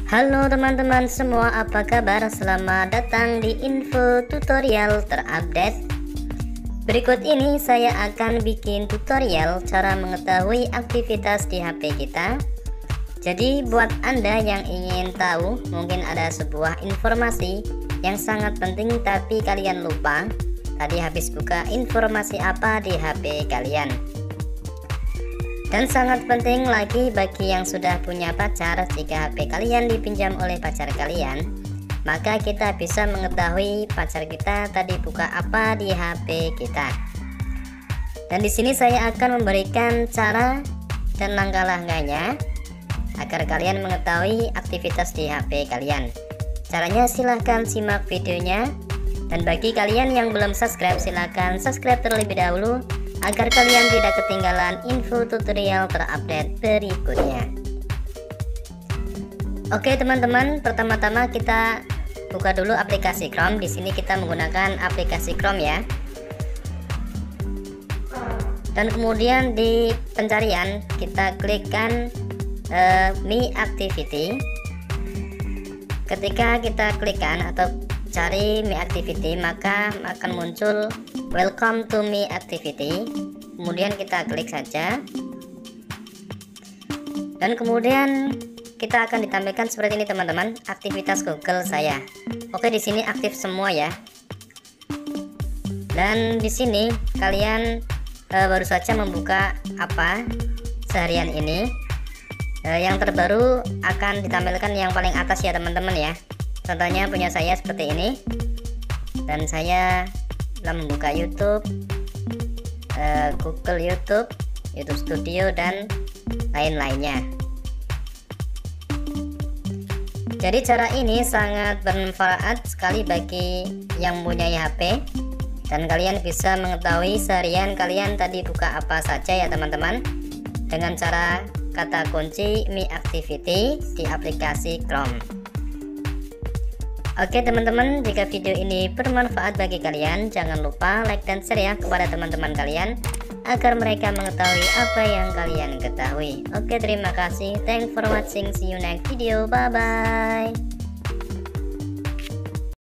Halo teman-teman semua, apa kabar? Selamat datang di info tutorial terupdate. Berikut ini saya akan bikin tutorial cara mengetahui aktivitas di HP kita. Jadi buat Anda yang ingin tahu, mungkin ada sebuah informasi yang sangat penting tapi kalian lupa tadi habis buka informasi apa di HP kalian. Dan sangat penting lagi bagi yang sudah punya pacar, jika HP kalian dipinjam oleh pacar kalian, maka kita bisa mengetahui pacar kita tadi buka apa di HP kita. Dan di sini saya akan memberikan cara dan langkah-langkahnya agar kalian mengetahui aktivitas di HP kalian. Caranya silahkan simak videonya, dan bagi kalian yang belum subscribe silahkan subscribe terlebih dahulu agar kalian tidak ketinggalan info tutorial terupdate berikutnya. Oke teman-teman, pertama-tama kita buka dulu aplikasi Chrome. Di sini kita menggunakan aplikasi Chrome ya. Dan kemudian di pencarian kita klikkan Mi Activity. Ketika kita klikkan atau cari Mi Activity, maka akan muncul Welcome to Mi Activity. Kemudian kita klik saja, dan kemudian kita akan ditampilkan seperti ini teman-teman, aktivitas Google saya. Oke, di sini aktif semua ya. Dan di sini kalian baru saja membuka apa seharian ini. Yang terbaru akan ditampilkan yang paling atas ya teman-teman ya. Contohnya punya saya seperti ini, dan saya telah membuka YouTube, Google YouTube, YouTube Studio, dan lain-lainnya. Jadi cara ini sangat bermanfaat sekali bagi yang mempunyai HP, dan kalian bisa mengetahui seharian kalian tadi buka apa saja ya teman-teman, dengan cara kata kunci Mi Activity di aplikasi Chrome. Oke teman-teman, jika video ini bermanfaat bagi kalian, jangan lupa like dan share ya kepada teman-teman kalian agar mereka mengetahui apa yang kalian ketahui. Oke, terima kasih. Thanks for watching. See you next video. Bye bye.